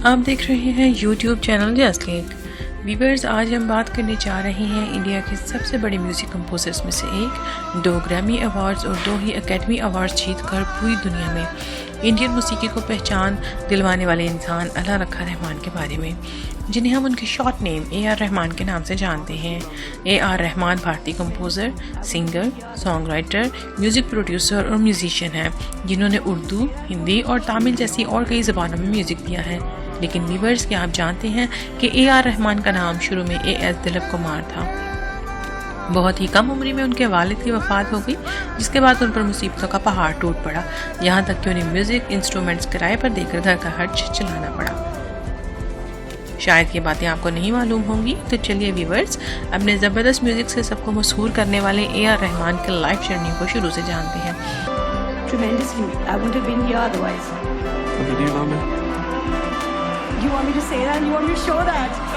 आप देख रहे हैं YouTube चैनल जसलीक। व्यूअर्स, आज हम बात करने जा रहे हैं इंडिया के सबसे बड़े म्यूज़िक कंपोजर्स में से एक, 2 ग्रैमी अवार्ड्स और 2 ही एकेडमी अवार्ड्स जीतकर पूरी दुनिया में इंडियन मौसीकी को पहचान दिलवाने वाले इंसान अल्लाह रखा रहमान के बारे में, जिन्हें हम उनके शॉर्ट नेम AR रहमान के नाम से जानते हैं। AR रहमान भारतीय composer, singer, song writer, music producer और म्यूजिशियन हैं, जिन्होंने उर्दू, हिंदी और तमिल जैसी और कई ज़बानों में म्यूज़िक दिया है। लेकिन व्यूअर्स, क्या आप जानते हैं कि AR रहमान का नाम शुरू में AS दिलीप कुमार था। बहुत ही कम उम्र में उनके वालिद की वफ़ात हो गई, जिसके बाद उन पर मुसीबतों का पहाड़ टूट पड़ा, यहाँ तक कि उन्हें म्यूज़िक इंस्ट्रूमेंट्स किराए पर देकर घर का खर्च चलाना पड़ा। शायद ये बातें आपको नहीं मालूम होंगी, तो चलिए व्यूअर्स, अपने ज़बरदस्त म्यूज़िक से सबको मशहूर करने वाले AR रहमान के लाइफ जर्नी को शुरू से जानते हैं। Tremendously. I wouldn't have been here otherwise. What do you want me? You want me to say that? You want me to show that?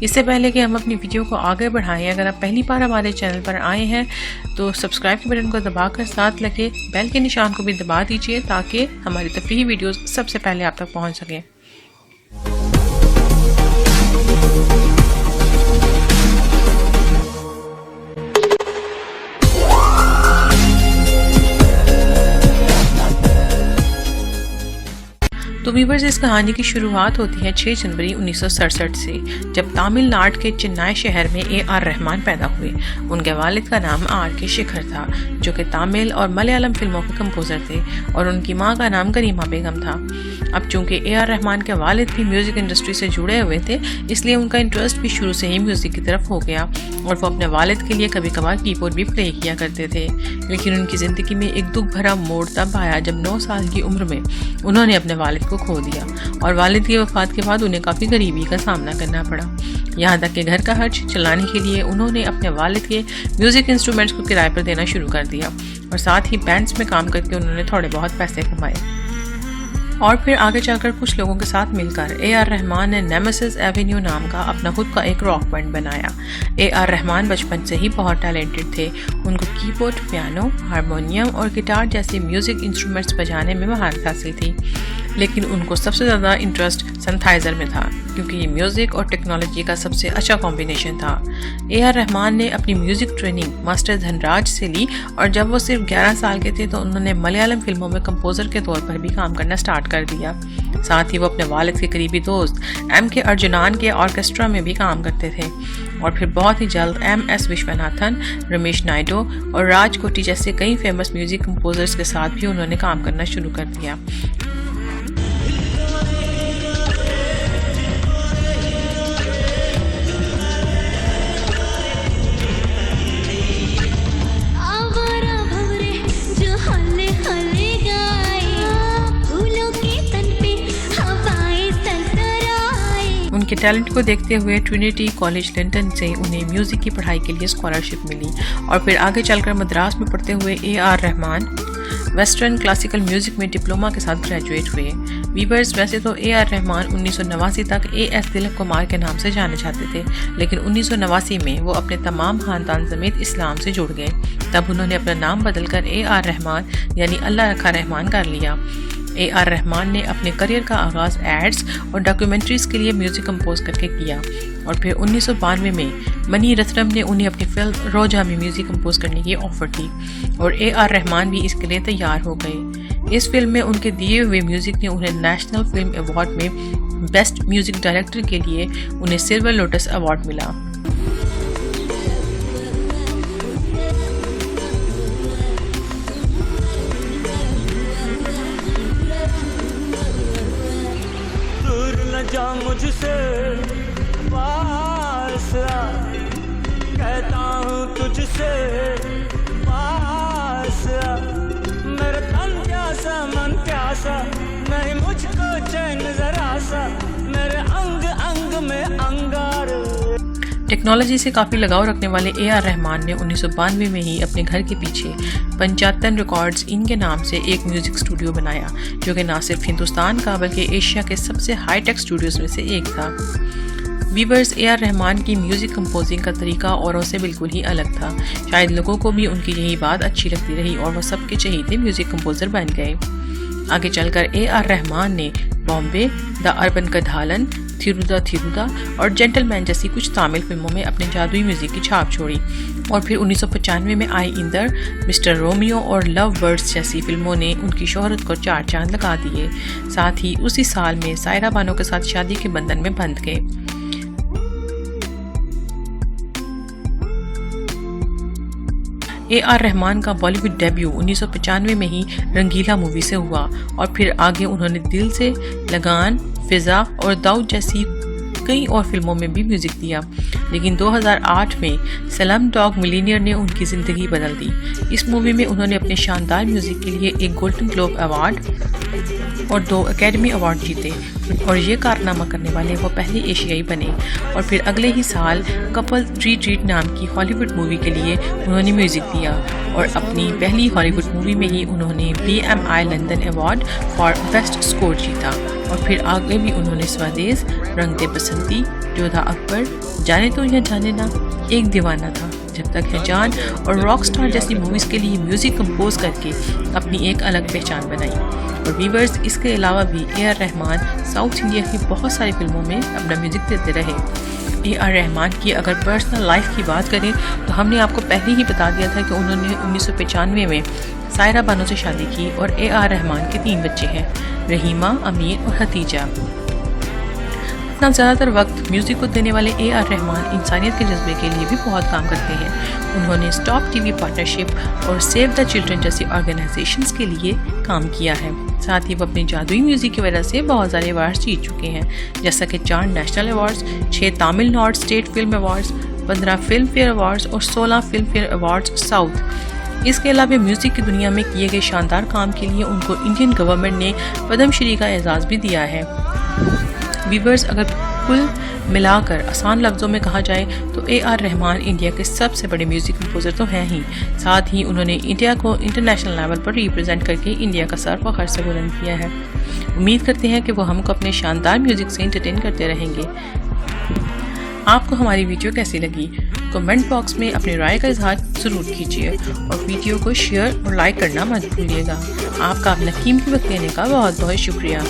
इससे पहले कि हम अपनी वीडियो को आगे बढ़ाएं, अगर आप पहली बार हमारे चैनल पर आए हैं तो सब्सक्राइब के बटन को दबाकर साथ लगे बेल के निशान को भी दबा दीजिए, ताकि हमारी तफरीही वीडियोस सबसे पहले आप तक पहुंच सकें। तो व्यूअर्स, इस कहानी की शुरुआत होती है 6 जनवरी 1967 से, जब तमिलनाडु के चेन्नई शहर में AR रहमान पैदा हुए। उनके वालिद का नाम RK शेखर था, जो कि तमिल और मलयालम फिल्मों के कंपोज़र थे, और उनकी मां का नाम करीमा बेगम था। अब चूंकि AR रहमान के वालिद भी म्यूज़िक इंडस्ट्री से जुड़े हुए थे, इसलिए उनका इंटरेस्ट भी शुरू से ही म्यूज़िक की तरफ हो गया, और वो अपने वालिद के लिए कभी कभार कीबोर्ड भी प्ले किया करते थे। लेकिन उनकी ज़िंदगी में एक दुख भरा मोड़ तब आया जब 9 साल की उम्र में उन्होंने अपने वालिद को खो दिया, और वालिद की वफ़ात के बाद उन्हें काफ़ी गरीबी का सामना करना पड़ा। यहाँ तक कि घर का खर्च चलाने के लिए उन्होंने अपने वालिद के म्यूज़िक इंस्ट्रूमेंट्स को किराए पर देना शुरू कर दिया, और साथ ही बैंड्स में काम करके उन्होंने थोड़े बहुत पैसे कमाए। और फिर आगे चलकर कुछ लोगों के साथ मिलकर AR रहमान ने नेमेसिस एवेन्यू नाम का अपना खुद का एक रॉक बैंड बनाया। AR रहमान बचपन से ही बहुत टैलेंटेड थे। उनको कीबोर्ड, पियानो, हारमोनियम और गिटार जैसे म्यूज़िक इंस्ट्रूमेंट्स बजाने में महारत हासिल थी, लेकिन उनको सबसे ज़्यादा इंटरेस्ट सिंथेसाइज़र में था, क्योंकि ये म्यूज़िक और टेक्नोलॉजी का सबसे अच्छा कॉम्बिनेशन था। AR रहमान ने अपनी म्यूज़िक ट्रेनिंग मास्टर धनराज से ली, और जब वो सिर्फ 11 साल के थे तो उन्होंने मलयालम फिल्मों में कंपोज़र के तौर पर भी काम करना स्टार्ट कर दिया। साथ ही वो अपने वालिद के करीबी दोस्त MK अर्जुनान के ऑर्केस्ट्रा में भी काम करते थे, और फिर बहुत ही जल्द MS विश्वनाथन, रमेश नायडू और राज कोटी जैसे कई फेमस म्यूज़िक कंपोज़र्स के साथ भी उन्होंने काम करना शुरू कर दिया। उनके टैलेंट को देखते हुए ट्रिनिटी कॉलेज लंदन से उन्हें म्यूज़िक की पढ़ाई के लिए स्कॉलरशिप मिली, और फिर आगे चलकर मद्रास में पढ़ते हुए AR Rahman western classical music में डिप्लोमा के साथ ग्रेजुएट हुए। व्यूअर्स, वैसे तो AR रहमान 1989 तक AS दिलीप कुमार के नाम से जाने जाते थे, लेकिन 1989 में वो अपने तमाम खानदान समेत इस्लाम से जुड़ गए। तब उन्होंने अपना नाम बदलकर AR रहमान यानी अल्लाह रखा रहमान कर लिया। AR रहमान ने अपने करियर का आगाज़ एड्स और डॉक्यूमेंट्रीज के लिए म्यूज़िक कंपोज करके किया, और फिर 1992 में मनी रत्नम ने उन्हें अपनी फिल्म रोजा में म्यूज़िक कंपोज करने की ऑफ़र दी, और AR रहमान भी इसके लिए तैयार हो गए। इस फिल्म में उनके दिए हुए म्यूज़िक ने उन्हें नेशनल फिल्म अवार्ड में बेस्ट म्यूज़िक डायरेक्टर के लिए उन्हें सिल्वर लोटस अवार्ड मिला। जा मुझसे पास आ, कहता हूँ तुझसे पास आ, मेरे तन प्यासा मन प्यासा, नहीं मुझको चैन जरा सा, मेरे अंग अंग में अंगार। टेक्नोलॉजी से काफ़ी लगाव रखने वाले AR रहमान ने 1992 में ही अपने घर के पीछे पंचातन रिकॉर्ड्स इनके नाम से एक म्यूज़िक स्टूडियो बनाया, जो कि ना सिर्फ हिंदुस्तान का बल्कि एशिया के सबसे हाईटेक स्टूडियोज़ में से एक था। व्यूअर्स, AR रहमान की म्यूज़िक कंपोजिंग का तरीका औरों से बिल्कुल ही अलग था। शायद लोगों को भी उनकी यही बात अच्छी लगती रही और वह सबके चहेते म्यूज़िक कंपोज़र बन गए। आगे चलकर AR रहमान ने बॉम्बे, द अर्बन कधालन, थिरुदा और जेंटलमैन जैसी कुछ तमिल फिल्मों में अपने जादुई म्यूजिक की छाप छोड़ी। और फिर 1995 में आई इंदर, मिस्टर रोमियो और लव बर्ड्स जैसी फिल्मों ने उनकी शोहरत को 4 चांद लगा दिए। साथ ही उसी साल में सायरा बानो के साथ शादी के बंधन में बंध गए। AR रहमान का बॉलीवुड डेब्यू 1995 में ही रंगीला मूवी से हुआ और फिर आगे उन्होंने दिल से, लगान, फिजा और दाऊद जैसी कई और फिल्मों में भी म्यूजिक दिया। लेकिन 2008 में स्लम डॉग मिलियनेयर ने उनकी ज़िंदगी बदल दी। इस मूवी में उन्होंने अपने शानदार म्यूजिक के लिए एक गोल्डन ग्लोब अवार्ड और 2 एकेडमी अवार्ड जीते और ये कारनामा करने वाले वो पहले एशियाई बने। और फिर अगले ही साल कपल ट्रीट नाम की हॉलीवुड मूवी के लिए उन्होंने म्यूजिक दिया और अपनी पहली हॉलीवुड मूवी में ही उन्होंने BMI London award for best score जीता। और फिर आगे भी उन्होंने स्वदेश, रंग दे बसंती, जोधा अकबर, जाने तो या जाने ना, एक दीवाना था, जब तक है जान और रॉकस्टार जैसी मूवीज़ के लिए म्यूज़िक कंपोज करके अपनी एक अलग पहचान बनाई। और व्यूअर्स, इसके अलावा भी AR रहमान साउथ इंडिया की बहुत सारी फिल्मों में अपना म्यूज़िक देते रहे। AR रहमान की अगर पर्सनल लाइफ की बात करें तो हमने आपको पहले ही बता दिया था कि उन्होंने 1995 में सायरा बानो से शादी की और AR रहमान के 3 बच्चे हैं, रहीमा, अमीर और हतीजा। इतना ज़्यादातर वक्त म्यूज़िक को देने वाले AR रहमान इंसानियत के जज्बे के लिए भी बहुत काम करते हैं। उन्होंने स्टॉप टीवी पार्टनरशिप और सेव द चिल्ड्रन जैसी ऑर्गेनाइजेशंस के लिए काम किया है। साथ ही वो अपनी जादुई म्यूज़िक की वजह से बहुत सारे अवार्ड्स जीत चुके हैं, जैसा कि 4 national awards, 6 Tamil Nadu state film awards, 15 film fair awards और 16 फिल्म फेयर अवार्ड्स साउथ। इसके अलावा म्यूज़िक की दुनिया में किए गए शानदार काम के लिए उनको इंडियन गवर्नमेंट ने पद्मश्री का एजाज़ भी दिया है। व्यूअर्स, अगर कुल मिलाकर आसान लफ्ज़ों में कहा जाए तो AR रहमान इंडिया के सबसे बड़े म्यूज़िक कंपोज़र तो हैं ही, साथ ही उन्होंने इंडिया को इंटरनेशनल लेवल पर रिप्रेजेंट करके इंडिया का सर फख्र से बुलंद किया है। उम्मीद करते हैं कि वो हमको अपने शानदार म्यूज़िक से एंटरटेन करते रहेंगे। आपको हमारी वीडियो कैसी लगी? कमेंट बॉक्स में अपनी राय का इजहार ज़रूर कीजिए और वीडियो को शेयर और लाइक करना मत भूलिएगा। आपका अपना कीमती वक्त देने का बहुत बहुत शुक्रिया।